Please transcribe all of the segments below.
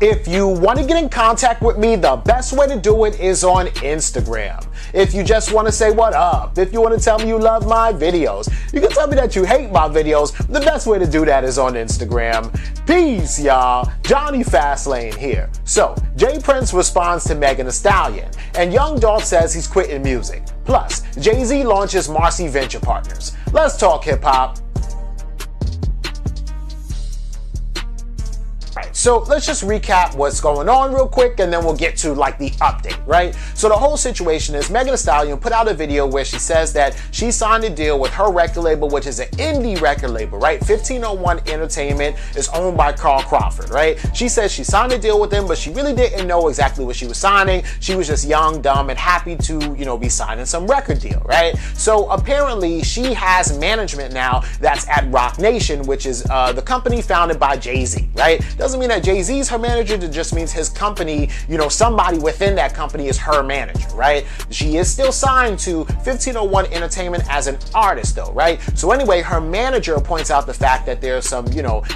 If you want to get in contact with me, the best way to do it is on Instagram. If you just want to say what up, if you want to tell me you love my videos, you can tell me that you hate my videos. The best way to do that is on Instagram. Peace, y'all. Johnny Fastlane here. So, Jay Prince responds to Megan Thee Stallion, and Young Dolph says he's quitting music. Plus, Jay-Z launches Marcy Venture Partners. Let's talk hip-hop. So let's just recap what's going on real quick, and then we'll get to like the update, right? So the whole situation is Megan Thee Stallion put out a video where she says that she signed a deal with her record label, which is an indie record label, right? 1501 Entertainment is owned by Carl Crawford, right? She says she signed a deal with them, but she really didn't know exactly what she was signing. She was just young, dumb, and happy to, be signing some record deal, right? So apparently she has management now that's at Roc Nation, which is the company founded by Jay-Z, right? Doesn't mean that Jay-Z's her manager, it just means his company, somebody within that company is her manager, right? She is still signed to 1501 Entertainment as an artist though, right? So anyway, her manager points out the fact that there's some,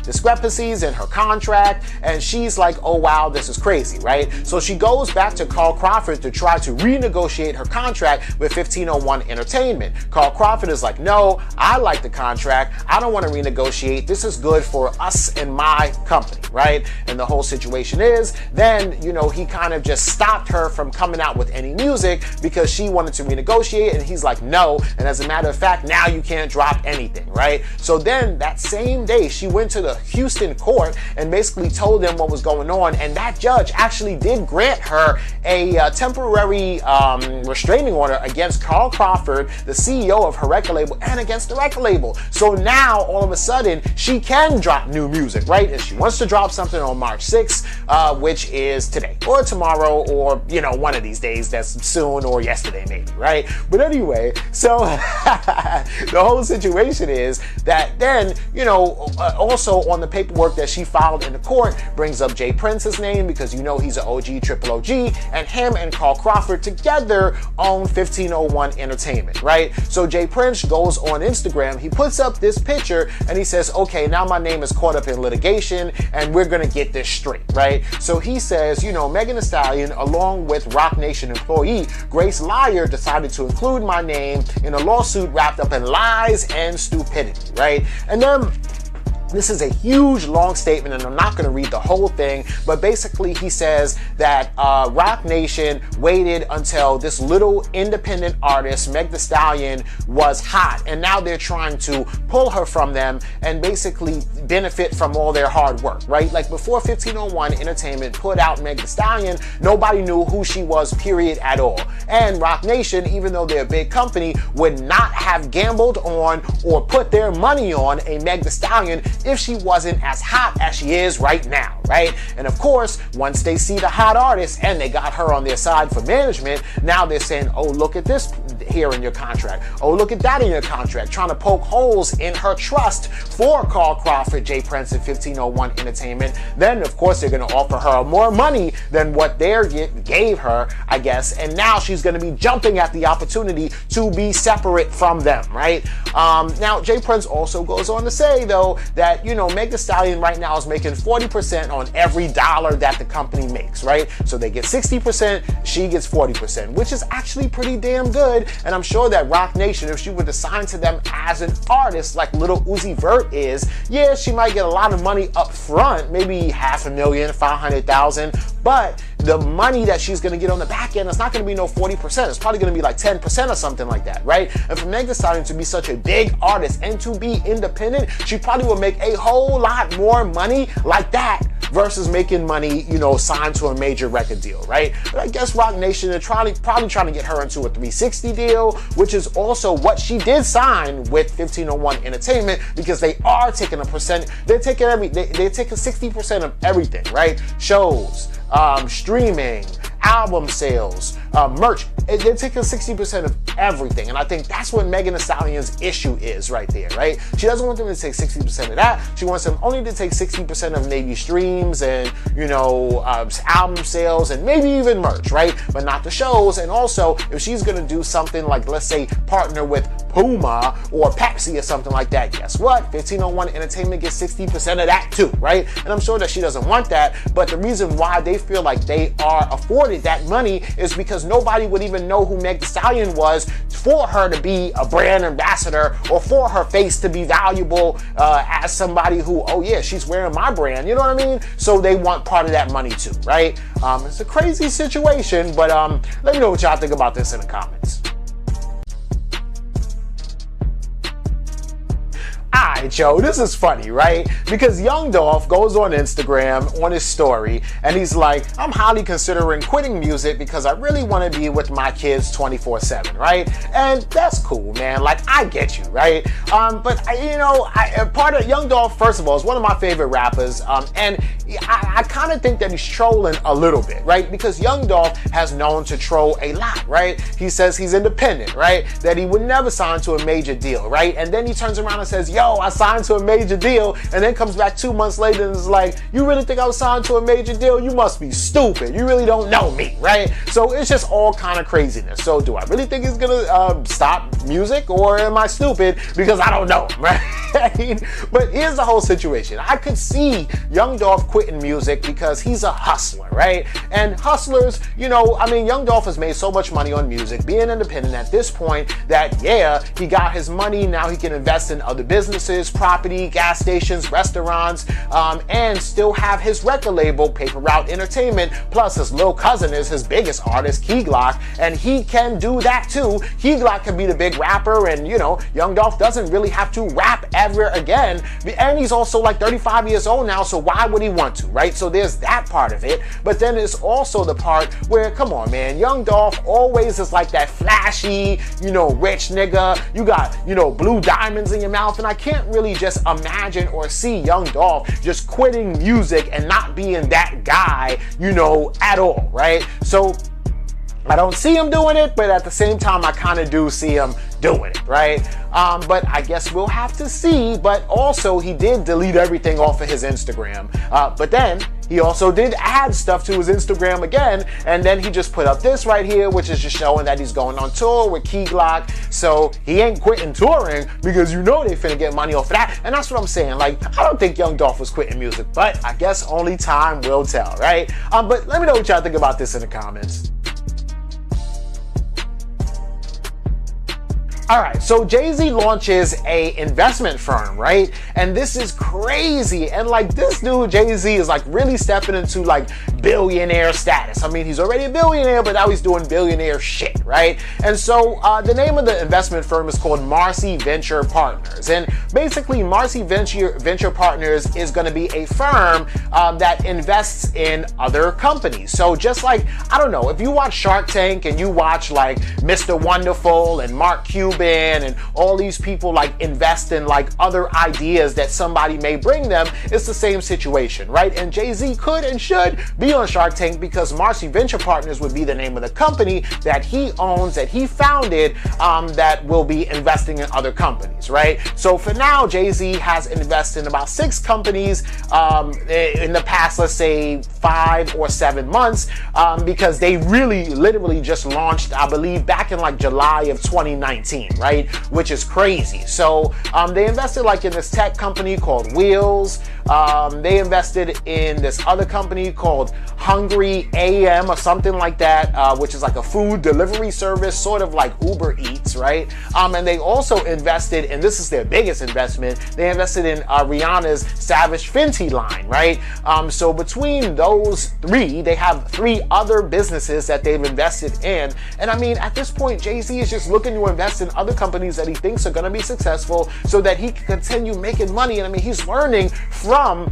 discrepancies in her contract, and she's like, oh wow, this is crazy, right? So she goes back to Carl Crawford to try to renegotiate her contract with 1501 Entertainment. Carl Crawford is like, no, I like the contract. I don't want to renegotiate. This is good for us and my company, right? And the whole situation is, then, he kind of just stopped her from coming out with any music because she wanted to renegotiate, and he's like, no. And as a matter of fact, now you can't drop anything, right? So then that same day, she went to the Houston court and basically told them what was going on. And that judge actually did grant her a temporary restraining order against Carl Crawford, the CEO of her record label, and against the record label. So now all of a sudden she can drop new music, right? If she wants to drop something on March 6th, which is today or tomorrow, or one of these days, that's soon, or yesterday maybe, right? But anyway, so the whole situation is that then, also on the paperwork that she filed in the court brings up Jay Prince's name, because he's an OG, triple OG, and him and Carl Crawford together own 1501 Entertainment, right? So Jay Prince goes on Instagram, he puts up this picture, and he says, okay, now my name is caught up in litigation, and we're gonna get this straight, right? So he says, Megan Thee Stallion, along with Roc Nation employee Grace Lyer, decided to include my name in a lawsuit wrapped up in lies and stupidity, right? And then this is a huge, long statement, and I'm not going to read the whole thing, but basically he says that Roc Nation waited until this little independent artist, Meg Thee Stallion, was hot, and now they're trying to pull her from them and basically benefit from all their hard work, right? Like before 1501 Entertainment put out Meg Thee Stallion, nobody knew who she was, period, at all. And Roc Nation, even though they're a big company, would not have gambled on or put their money on a Meg Thee Stallion if she wasn't as hot as she is right now, right? And of course, once they see the hot artist and they got her on their side for management, now they're saying, oh, look at this here in your contract. Oh, look at that in your contract, trying to poke holes in her trust for Carl Crawford, Jay Prince, and 1501 Entertainment. Then, of course, they're going to offer her more money than what they gave her, I guess, and now she's going to be jumping at the opportunity to be separate from them, right? Now, Jay Prince also goes on to say, though, that, Meg Thee Stallion right now is making 40% on every dollar that the company makes, right? So they get 60%, she gets 40%, which is actually pretty damn good. And I'm sure that Roc Nation, if she were to sign to them as an artist like Lil Uzi Vert is, yeah, she might get a lot of money up front, maybe $500,000, $500,000, but the money that she's gonna get on the back end, it's not gonna be no 40%. It's probably gonna be like 10% or something like that, right? And for Meg Thee Stallion to be such a big artist and to be independent, she probably will make a whole lot more money like that versus making money, signed to a major record deal, right? But I guess Roc Nation are probably trying to get her into a 360 deal, which is also what she did sign with 1501 Entertainment, because they are taking a percent. They're taking 60% of everything, right? Shows, streaming, album sales, merch. They're taking 60% of everything. And I think that's what Megan Thee Stallion's issue is right there, right? She doesn't want them to take 60% of that. She wants them only to take 60% of maybe streams and, album sales and maybe even merch, right? But not the shows. And also, if she's going to do something like, let's say, partner with Puma or Pepsi or something like that, guess what? 1501 Entertainment gets 60% of that too, right? And I'm sure that she doesn't want that, but the reason why they feel like they are afforded that money is because nobody would even know who Meg Thee Stallion was for her to be a brand ambassador or for her face to be valuable as somebody who, oh yeah, she's wearing my brand, you know what I mean? So they want part of that money too, right? It's a crazy situation, but let me know what y'all think about this in the comments. Alright, yo, this is funny, right? Because young Dolph goes on Instagram on his story and he's like, I'm highly considering quitting music because I really want to be with my kids 24/7, right? And that's cool, man. Like, I get you, right? But part of Young Dolph, first of all, is one of my favorite rappers, and I kind of think that he's trolling a little bit, right? Because Young Dolph has known to troll a lot, right? He says he's independent, right? That he would never sign to a major deal, right? And then he turns around and says, yo, I signed to a major deal, and then comes back 2 months later and is like, you really think I was signed to a major deal? You must be stupid. You really don't know me, right? So it's just all kind of craziness. So do I really think he's gonna stop music, or am I stupid because I don't know him, right? But here's the whole situation. I could see Young Dolph quitting music because he's a hustler, right? And hustlers, Young Dolph has made so much money on music, being independent at this point, that yeah, he got his money, now he can invest in other businesses, property, gas stations, restaurants, and still have his record label, Paper Route Entertainment, plus his little cousin is his biggest artist, Key Glock, and he can do that too. Key Glock can be the big rapper, and Young Dolph doesn't really have to rap ever again, and he's also like 35 years old now, so why would he want to, right? So there's that part of it, but then there's also the part where, come on, man, Young Dolph always is like that flashy, rich nigga, you got, blue diamonds in your mouth, and I can't really just imagine or see Young Dolph just quitting music and not being that guy, at all, right? So I don't see him doing it, but at the same time, I kind of do see him doing it, right? But I guess we'll have to see. But also, he did delete everything off of his Instagram. But then he also did add stuff to his Instagram again, and then he just put up this right here, which is just showing that he's going on tour with Key Glock. So he ain't quitting touring because they finna get money off of that. And that's what I'm saying. Like, I don't think Young Dolph was quitting music, but I guess only time will tell, right? But let me know what y'all think about this in the comments. All right, so Jay-Z launches a investment firm, right? And this is crazy. And like, this dude, Jay-Z, is like really stepping into like billionaire status. I mean, he's already a billionaire, but now he's doing billionaire shit, right? And so the name of the investment firm is called Marcy Venture Partners. And basically, Marcy Venture Partners is going to be a firm that invests in other companies. So just like, I don't know, if you watch Shark Tank and you watch like Mr. Wonderful and Mark Cuban and all these people like invest in like other ideas that somebody may bring them, it's the same situation, right? And Jay-Z could and should be on Shark Tank because Marcy Venture Partners would be the name of the company that he owns, that he founded, that will be investing in other companies, right? So for now, Jay-Z has invested in about 6 companies in the past, let's say 5 or 7 months, because they really literally just launched, I believe, back in like July of 2019, right? Which is crazy. So they invested like in this tech company called Wheels. They invested in this other company called Hungry AM or something like that, which is like a food delivery service, sort of like Uber Eats, right? And they also invested, and this is their biggest investment, they invested in Rihanna's Savage Fenty line, right? So between those 3, they have 3 other businesses that they've invested in. And I mean, at this point, Jay-Z is just looking to invest in other companies that he thinks are going to be successful so that he can continue making money. And I mean, he's learning from,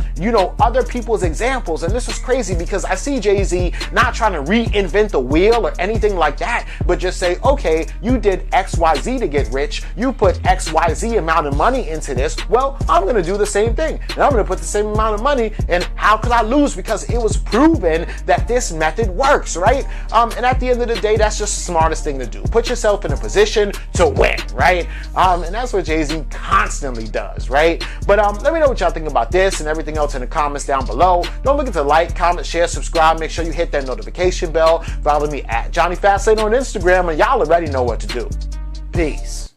other people's examples. And this is crazy because I see Jay-Z not trying to reinvent the wheel or anything like that, but just say, okay, you did XYZ to get rich. You put XYZ amount of money into this. Well, I'm going to do the same thing. And I'm going to put the same amount of money. And how could I lose? Because it was proven that this method works, right? And at the end of the day, that's just the smartest thing to do. Put yourself in a position to win, right? And that's what Jay-Z constantly does, right? But let me know what y'all think about this and everything else in the comments down below. Don't forget to like, comment, share, subscribe. Make sure you hit that notification bell. Follow me at Johnny Fastlane on Instagram, and y'all already know what to do. Peace.